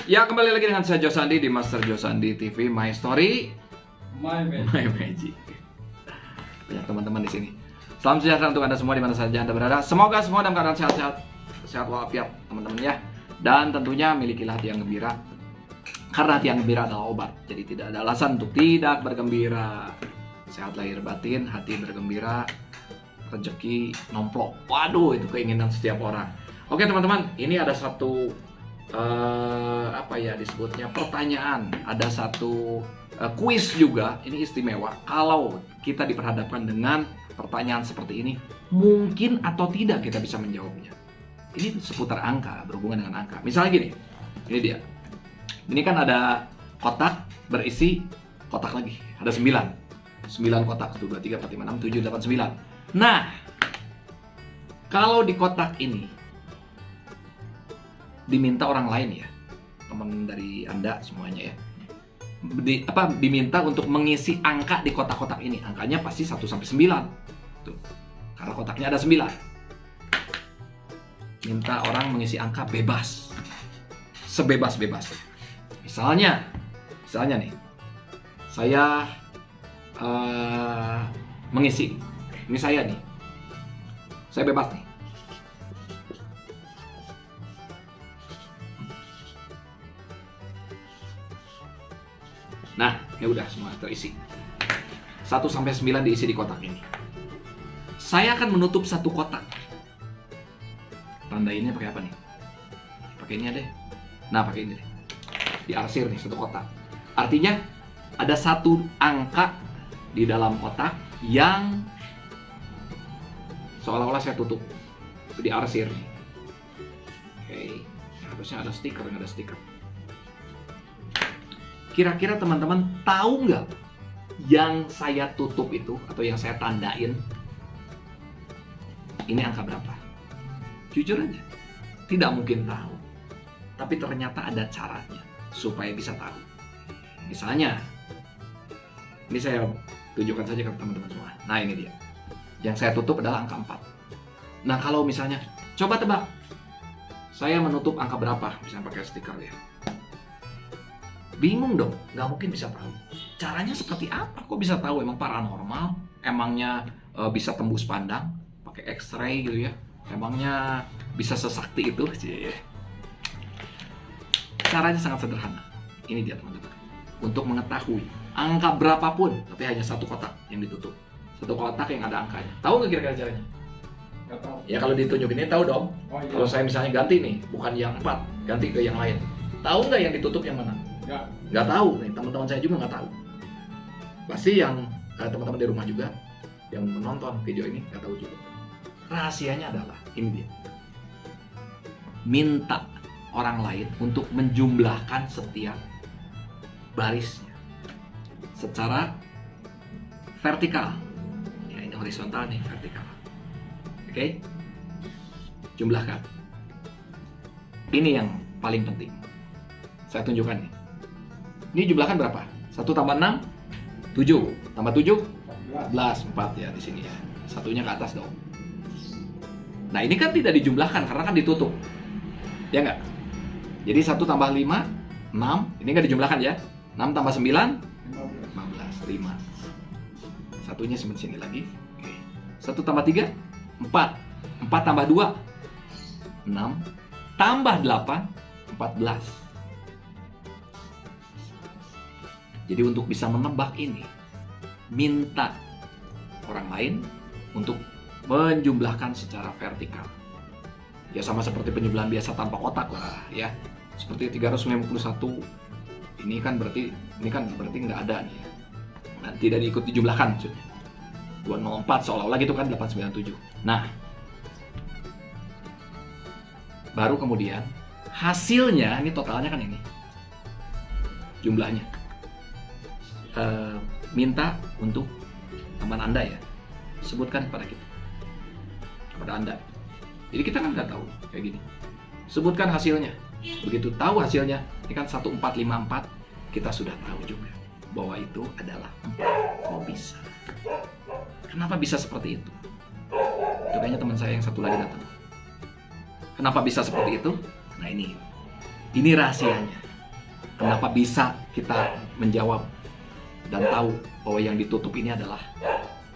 Ya, kembali lagi dengan saya Josandi di Master Josandi TV, My Story, My Magic. Banyak teman-teman di sini. Salam sejahtera untuk Anda semua di mana saja Anda berada. Semoga semua dalam keadaan sehat walafiat, teman-teman ya. Dan tentunya milikilah hati yang gembira. Karena hati yang gembira adalah obat. Jadi tidak ada alasan untuk tidak bergembira. Sehat lahir batin, hati bergembira, rezeki nomplok. Waduh, itu keinginan setiap orang. Oke teman-teman, ini ada satu apa ya disebutnya pertanyaan. Ada satu kuis juga. Ini istimewa. Kalau kita diperhadapkan dengan pertanyaan seperti ini, mungkin atau tidak kita bisa menjawabnya. Ini seputar angka, berhubungan dengan angka. Misalnya gini, ini dia. Ini kan ada kotak berisi kotak lagi. Ada 9 kotak. 1, 2, 3, 4, 5, 6, 7, 8, 9. Nah, kalau di kotak ini diminta orang lain ya, teman dari Anda semuanya ya, diminta untuk mengisi angka di kotak-kotak ini. Angkanya pasti 1 sampai 9. Tuh. Karena kotaknya ada 9. Minta orang mengisi angka bebas. Sebebas-bebas. Misalnya nih, saya mengisi. Ini saya nih. Saya bebas nih. Nah, ini udah semua terisi. 1 sampai 9 diisi di kotak ini. Saya akan menutup satu kotak. Tandainnya pakai apa nih? Pakai ini deh. Nah, pakai ini deh. Diarsir nih satu kotak. Artinya ada satu angka di dalam kotak yang seolah-olah saya tutup. Itu diarsir nih. Oke. Harusnya ada stiker, nggak ada stiker. Kira-kira teman-teman tahu nggak yang saya tutup itu atau yang saya tandain ini angka berapa? Jujur aja, tidak mungkin tahu. Tapi ternyata ada caranya supaya bisa tahu. Misalnya, ini saya tunjukkan saja ke teman-teman semua. Nah ini dia, yang saya tutup adalah angka 4. Nah kalau misalnya, coba tebak, saya menutup angka berapa? Misalnya pakai stiker ya. Bingung dong, nggak mungkin bisa tahu. Caranya seperti apa? Kok bisa tahu? Emang paranormal? Emangnya bisa tembus pandang? Pakai X-ray gitu ya? Emangnya bisa sesakti itu? Caranya sangat sederhana. Ini dia teman-teman. Untuk mengetahui angka berapapun, tapi hanya satu kotak yang ditutup. Satu kotak yang ada angkanya. Tahu nggak kira-kira caranya? Nggak tahu. Ya kalau ditunjukin ini tahu dong. Oh, iya. Kalau saya misalnya ganti nih, bukan yang 4, ganti ke yang lain. Tahu nggak yang ditutup yang mana? Nggak tahu nih, teman-teman saya juga nggak tahu. Pasti yang teman-teman di rumah juga yang menonton video ini nggak tahu juga. Rahasianya adalah ini dia. Minta orang lain untuk menjumlahkan setiap barisnya secara vertikal. Ya ini horizontal nih, vertikal. Oke? Jumlahkan. Ini yang paling penting. Saya tunjukkan nih. Ini jumlahkan berapa? 1 tambah 6, 7. Tambah 7, 14. 4 ya di sini ya. Satunya ke atas dong. Nah ini kan tidak dijumlahkan karena kan ditutup. Ya nggak? Jadi 1 tambah 5, 6. Ini nggak dijumlahkan ya. 6 tambah 9, 15. 5. Satunya seperti sini lagi. Oke. 1 tambah 3, 4. 4 tambah 2, 6. Tambah 8, 14. Jadi untuk bisa menebak ini, minta orang lain untuk menjumlahkan secara vertikal. Ya sama seperti penjumlahan biasa tanpa kotak lah ya. Seperti 351. Ini kan berarti nggak ada nih ya. Nah, tidak diikut dijumlahkan maksudnya. 204 seolah-olah gitu kan 897. Nah, baru kemudian hasilnya ini totalnya kan ini. Jumlahnya. Minta untuk teman Anda ya, sebutkan kepada kita, kepada Anda. Jadi kita kan nggak tahu kayak gini. Sebutkan hasilnya. Begitu tahu hasilnya, ini kan 1454, kita sudah tahu juga bahwa itu adalah 4. Kok bisa? Kenapa bisa seperti itu? Itu kayaknya teman saya yang satu lagi datang. Kenapa bisa seperti itu? Nah ini rahasianya. Kenapa bisa kita menjawab dan tahu bahwa yang ditutup ini adalah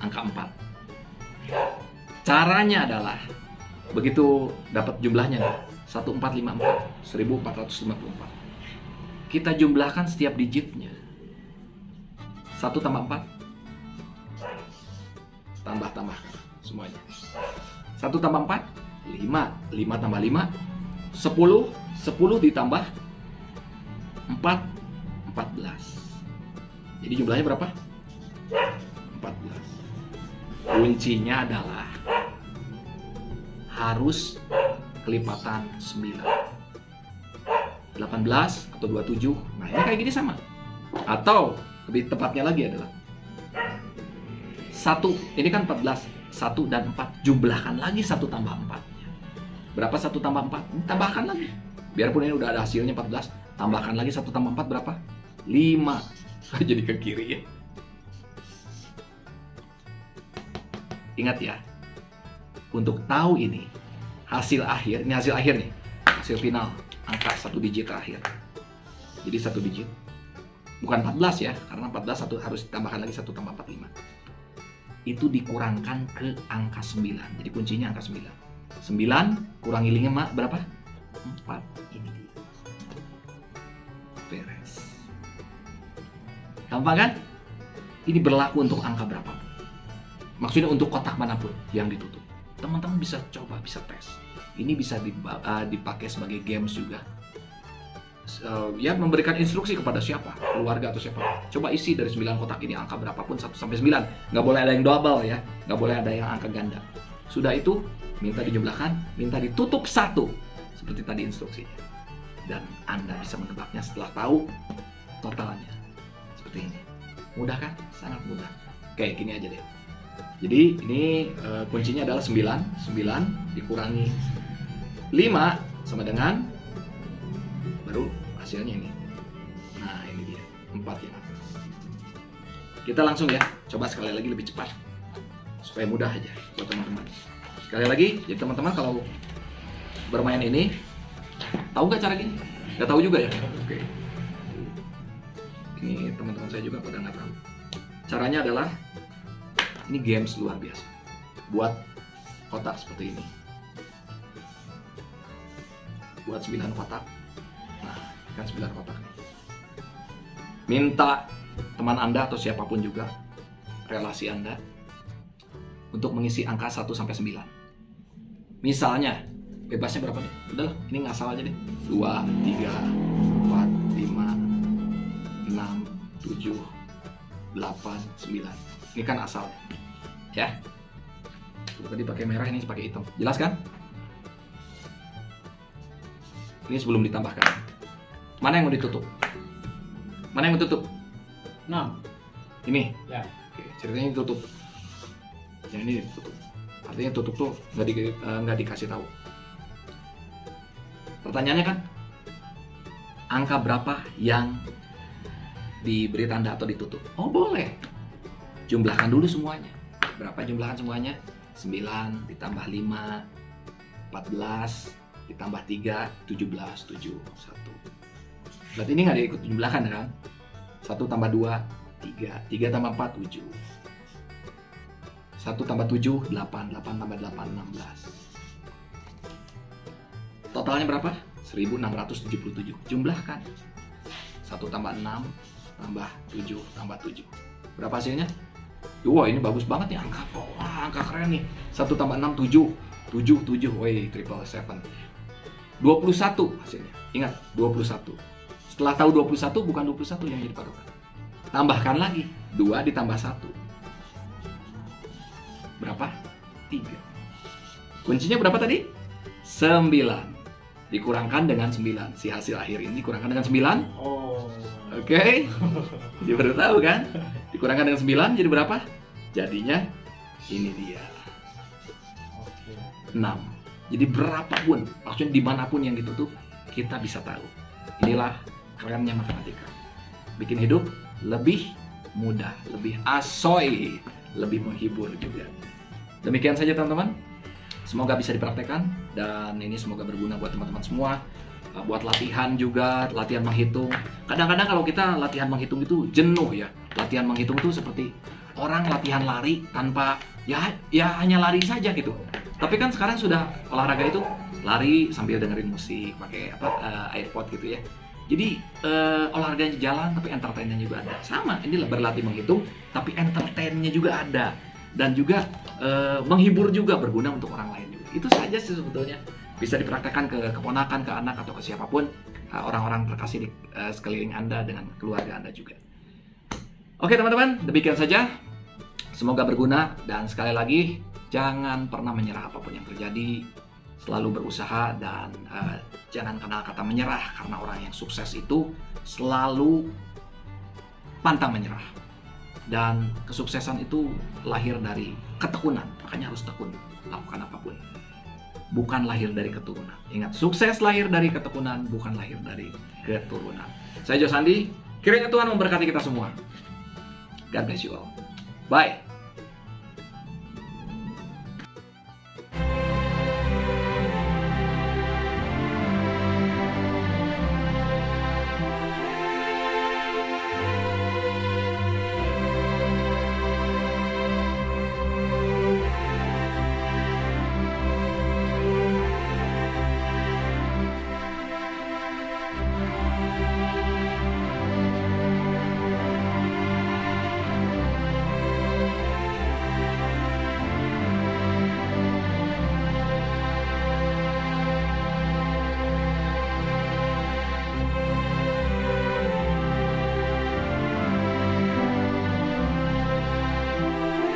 angka 4? Caranya adalah begitu dapat jumlahnya 1454, 1454. Kita jumlahkan setiap digitnya. 1 tambah 4 tambahkan semuanya. 1 tambah 4 5, 5 tambah 5 10, 10 ditambah 4 14. Jadi jumlahnya berapa? 14. Kuncinya adalah harus kelipatan 9. 18 atau 27. Nah, ini kayak gini sama. Atau lebih tepatnya lagi adalah 1, ini kan 14, 1 dan 4, jumlahkan lagi 1 tambah 4. Berapa 1 tambah 4? Tambahkan lagi. Biarpun ini udah ada hasilnya 14, tambahkan lagi 1 tambah 4 berapa? 5. Jadi ke kiri ya. Ingat ya, untuk tahu ini hasil akhir, ini hasil akhir nih, hasil final, angka 1 digit terakhir. Jadi 1 digit. Bukan 14 ya, karena 14 harus ditambahkan lagi 1 tambah 4, 5. Itu dikurangkan ke angka 9. Jadi kuncinya angka 9. 9 kurangi 5 berapa? 4. Ini dia. Beres. Gampang kan? Ini berlaku untuk angka berapapun. Maksudnya untuk kotak manapun yang ditutup. Teman-teman bisa coba, bisa tes. Ini bisa dipakai sebagai games juga. Ya, memberikan instruksi kepada siapa, keluarga atau siapa. Coba isi dari 9 kotak ini angka berapapun 1 sampai 9. Nggak boleh ada yang double ya, nggak boleh ada yang angka ganda. Sudah itu, minta dijumlahkan, minta ditutup 1 seperti tadi instruksinya. Dan Anda bisa menebaknya setelah tahu totalnya. Seperti ini. Mudah kan? Sangat mudah. Kayak gini aja deh. Jadi ini kuncinya adalah 9. 9 dikurangi 5 sama dengan, baru hasilnya ini. Nah, ini dia 4 yang atas. Kita langsung ya, coba sekali lagi lebih cepat supaya mudah aja buat teman-teman. Sekali lagi, jadi teman-teman kalau bermain ini tahu nggak cara gini? Nggak tahu juga ya? Oke. Ini teman-teman saya juga pada nggak tahu. Caranya adalah ini games luar biasa. Buat kotak seperti ini. Buat 9 kotak. Nah, kan 9 kotak. Minta teman Anda atau siapapun juga, relasi Anda, untuk mengisi angka 1 sampai 9. Misalnya, bebasnya berapa nih? Udah, ini ngasal aja deh. 2, 3, 4, 5, 6, 7, 8, 9. Ini kan asal. Ya. Tadi pakai merah, ini pakai hitam. Jelas kan? Ini sebelum ditambahkan. Mana yang mau ditutup? Mana yang mau tutup? 6. Ini. Ya. Oke, ceritanya ditutup. Yang ini ditutup. Artinya tutup tuh nggak dikasih tahu. Pertanyaannya kan, angka berapa yang diberi tanda atau ditutup? Oh, boleh. Jumlahkan dulu semuanya. Berapa jumlahkan semuanya? 9 ditambah 5, 14 ditambah 3, 17, 7, 1. Berarti ini nggak diikut jumlahkan kan? 1 tambah 2, 3. 3 tambah 4, 7. 1 tambah 7, 8. 8 tambah 8, 16. Totalnya berapa? 1677. Jumlahkan. 1 tambah 6, tambah 7, tambah 7. Berapa hasilnya? Wah, ini bagus banget nih angka. Wah, angka keren nih. 1 tambah 6, 7. 7, 7. Woi, 777. 21 hasilnya. Ingat, 21. Setelah tahu 21, bukan 21 yang jadi patokan. Tambahkan lagi. 2 ditambah 1. Berapa? 3. Kuncinya berapa tadi? 9. Dikurangkan dengan 9. Si hasil akhir ini dikurangkan dengan 9. Oh. Oke. Jadi baru tahu kan? Dikurangkan dengan 9 jadi berapa? Jadinya ini dia. Oke. 6. Jadi berapapun, maksudnya dimanapun yang ditutup, kita bisa tahu. Inilah kerennya matematika. Bikin hidup lebih mudah, lebih asoy, lebih menghibur juga. Demikian saja teman-teman. Semoga bisa dipraktekkan dan ini semoga berguna buat teman-teman semua. buat latihan juga, latihan menghitung. Kadang-kadang kalau kita latihan menghitung itu jenuh ya. Latihan menghitung itu seperti orang latihan lari tanpa ya hanya lari saja gitu. Tapi kan sekarang sudah olahraga itu lari sambil dengerin musik, pakai AirPod gitu ya. Jadi olahraganya jalan tapi entertainnya juga ada. Sama, ini berlatih menghitung tapi entertainnya juga ada. Dan juga menghibur juga, berguna untuk orang lain juga. Itu saja sih sebetulnya. Bisa dipraktekkan ke keponakan, ke anak, atau ke siapapun, orang-orang terkasih di sekeliling Anda dengan keluarga Anda juga. Oke teman-teman, demikian saja. Semoga berguna, dan sekali lagi, jangan pernah menyerah apapun yang terjadi. Selalu berusaha, dan jangan kenal kata menyerah, karena orang yang sukses itu selalu pantang menyerah. Dan kesuksesan itu lahir dari ketekunan, makanya harus tekun lakukan apapun. Bukan lahir dari keturunan. Ingat, sukses lahir dari ketekunan, bukan lahir dari keturunan. Saya Jo Sandi, kiranya Tuhan memberkati kita semua. God bless you all. Bye.